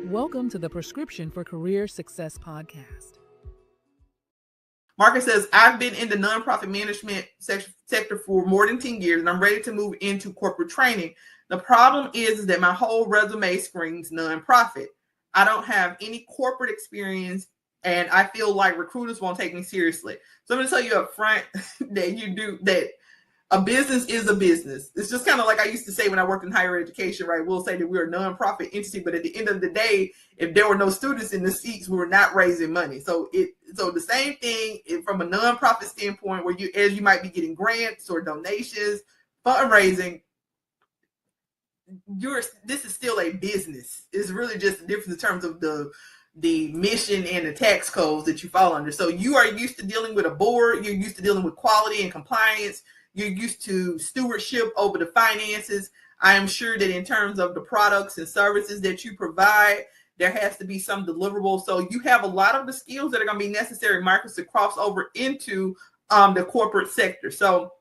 Welcome to the Prescription for Career Success podcast. Marcus says, I've been in the nonprofit management sector for more than 10 years, and I'm ready to move into corporate training. The problem is that my whole resume screams nonprofit. I don't have any corporate experience, and I feel like recruiters won't take me seriously. So I'm going to tell you up front that a business is a business. It's just kind of like I used to say when I worked in higher education, right? We'll say that we're a nonprofit entity, but at the end of the day, if there were no students in the seats, we were not raising money. So the same thing from a nonprofit standpoint, where you might be getting grants or donations, fundraising, this is still a business. It's really just a difference in terms of the mission and the tax codes that you fall under. So you are used to dealing with a board, you're used to dealing with quality and compliance, you're used to stewardship over the finances. I am sure that in terms of the products and services that you provide, there has to be some deliverable. So you have a lot of the skills that are going to be necessary, Marcus, to cross over into the corporate sector. So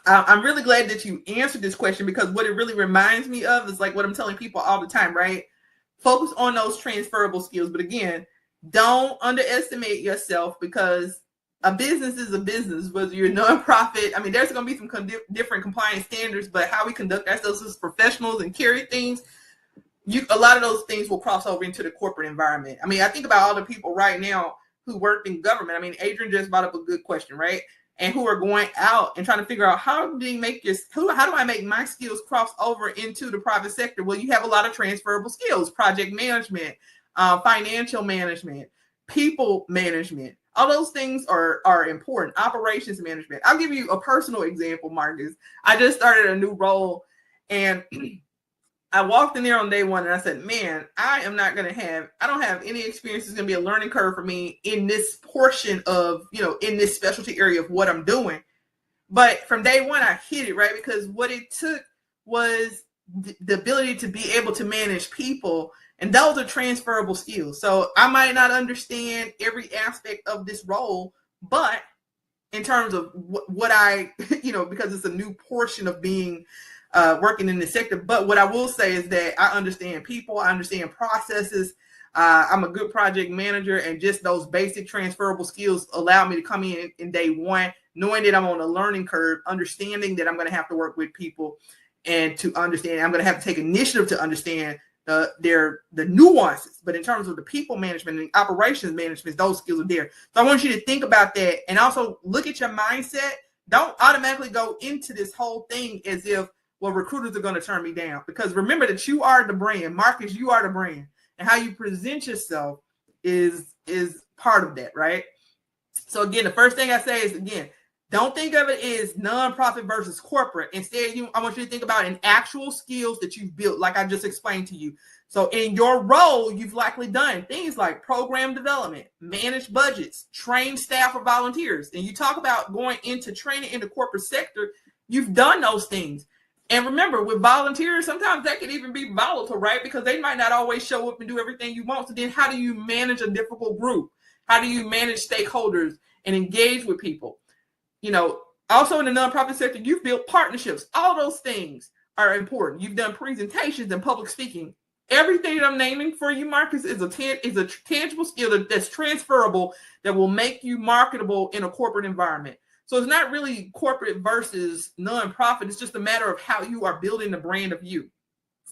I'm really glad that you answered this question, because what it really reminds me of is like what I'm telling people all the time, right? Focus on those transferable skills. But again, don't underestimate yourself, because a business is a business, whether you're a nonprofit. I mean, there's going to be some different compliance standards, but how we conduct ourselves as professionals and carry things, a lot of those things will cross over into the corporate environment. I mean, I think about all the people right now who work in government. I mean, Adrian just brought up a good question, right? And who are going out and trying to figure out how do I make my skills cross over into the private sector? Well, you have a lot of transferable skills: project management, financial management, people management. All those things are important. Operations management. I'll give you a personal example, Marcus. I just started a new role, and I walked in there on day one and I said, man, I don't have any experience. It's going to be a learning curve for me in this portion of, in this specialty area of what I'm doing. But from day one, I hit it, right? Because what it took was the ability to be able to manage people. And those are transferable skills. So I might not understand every aspect of this role, but in terms of what I, because it's a new portion of being working in the sector. But what I will say is that I understand people, I understand processes. I'm a good project manager, and just those basic transferable skills allow me to come in day one, knowing that I'm on a learning curve, understanding that I'm going to have to work with people, and to understand, I'm going to have to take initiative to understand the nuances. But in terms of the people management and operations management, those skills are there. So I want you to think about that, and also look at your mindset. Don't automatically go into this whole thing as if, well, recruiters are going to turn me down, because remember that you are the brand. Marcus, you are the brand, and how you present yourself is part of that, right? So again, the first thing I say is, again, don't think of it as nonprofit versus corporate. Instead, I want you to think about an actual skills that you've built, like I just explained to you. So in your role, you've likely done things like program development, manage budgets, train staff or volunteers. And you talk about going into training in the corporate sector, you've done those things. And remember, with volunteers, sometimes that can even be volatile, right? Because they might not always show up and do everything you want. So then how do you manage a difficult group? How do you manage stakeholders and engage with people? Also in the nonprofit sector, you've built partnerships. All those things are important. You've done presentations and public speaking. Everything that I'm naming for you, Marcus, is a tangible skill that's transferable, that will make you marketable in a corporate environment. So it's not really corporate versus nonprofit. It's just a matter of how you are building the brand of you.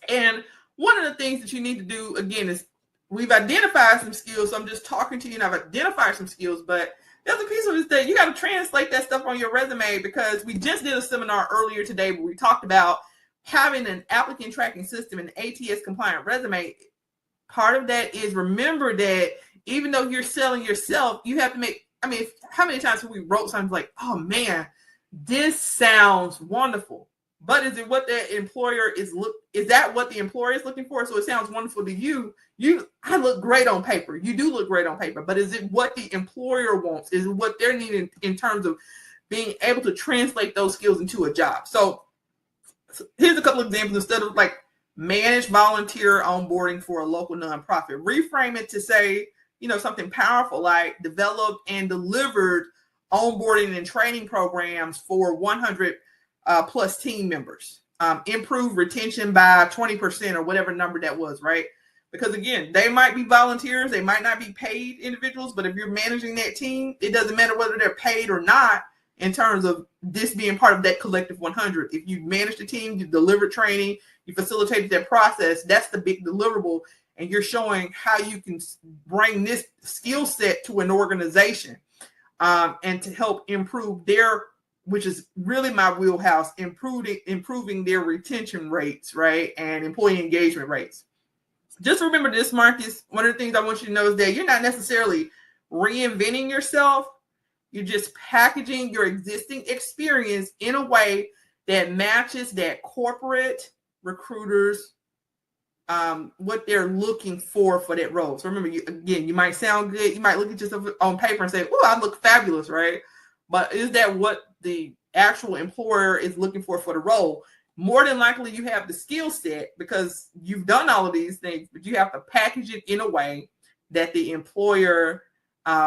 And one of the things that you need to do, again, is we've identified some skills. So I'm just talking to you and I've identified some skills, but there's a piece of this that you got to translate that stuff on your resume, because we just did a seminar earlier today where we talked about having an applicant tracking system and ATS compliant resume. Part of that is, remember that even though you're selling yourself, you have to make, how many times have we wrote something like, oh man, this sounds wonderful, but is it what the employer is that what the employer is looking for? So it sounds wonderful to you. I look great on paper. You do look great on paper, but is it what the employer wants? Is it what they're needing in terms of being able to translate those skills into a job? So here's a couple of examples. Instead of like manage volunteer onboarding for a local nonprofit, reframe it to say, something powerful like developed and delivered onboarding and training programs for 100 plus team members. improve retention by 20% or whatever number that was, right? Because again, they might be volunteers, they might not be paid individuals, but if you're managing that team, it doesn't matter whether they're paid or not in terms of this being part of that collective 100. If you manage the team, you deliver training, you facilitated that process, that's the big deliverable. And you're showing how you can bring this skill set to an organization and to help improve their, which is really my wheelhouse, improving their retention rates, right? And employee engagement rates. Just remember this, Marcus. One of the things I want you to know is that you're not necessarily reinventing yourself. You're just packaging your existing experience in a way that matches that corporate recruiters, what they're looking for that role. So remember, you might sound good. You might look at yourself on paper and say, "Oh, I look fabulous," right? But is that what the actual employer is looking for the role? More than likely, you have the skill set because you've done all of these things, but you have to package it in a way that the employer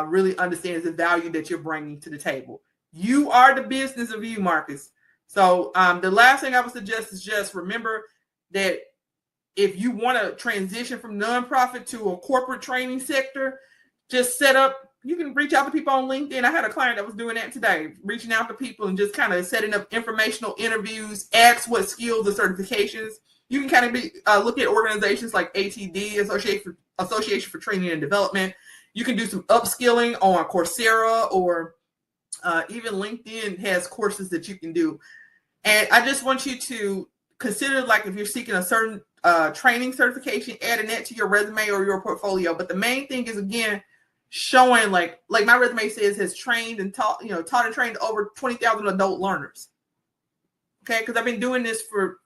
really understands the value that you're bringing to the table. You are the business of you, Marcus. So the last thing I would suggest is just remember that if you want to transition from nonprofit to a corporate training sector, just set up. You can reach out to people on LinkedIn. I had a client that was doing that today, reaching out to people and just kind of setting up informational interviews, ask what skills or certifications. You can kind of look at organizations like ATD, Association for Training and Development. You can do some upskilling on Coursera, or even LinkedIn has courses that you can do. And I just want you to consider, like, if you're seeking a certain training certification, adding that to your resume or your portfolio. But the main thing is, again, showing like my resume says, has trained and taught and trained over 20,000 adult learners. Okay, because I've been doing this for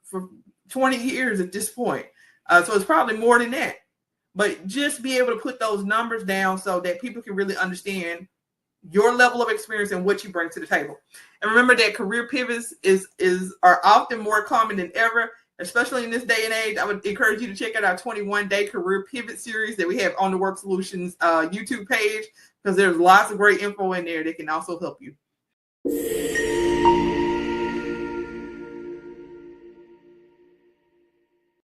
20 years at this point. So it's probably more than that. But just be able to put those numbers down so that people can really understand your level of experience and what you bring to the table. And remember that career pivots are often more common than ever, especially in this day and age. I would encourage you to check out our 21-day career pivot series that we have on the Work Solutions YouTube page, because there's lots of great info in there that can also help you.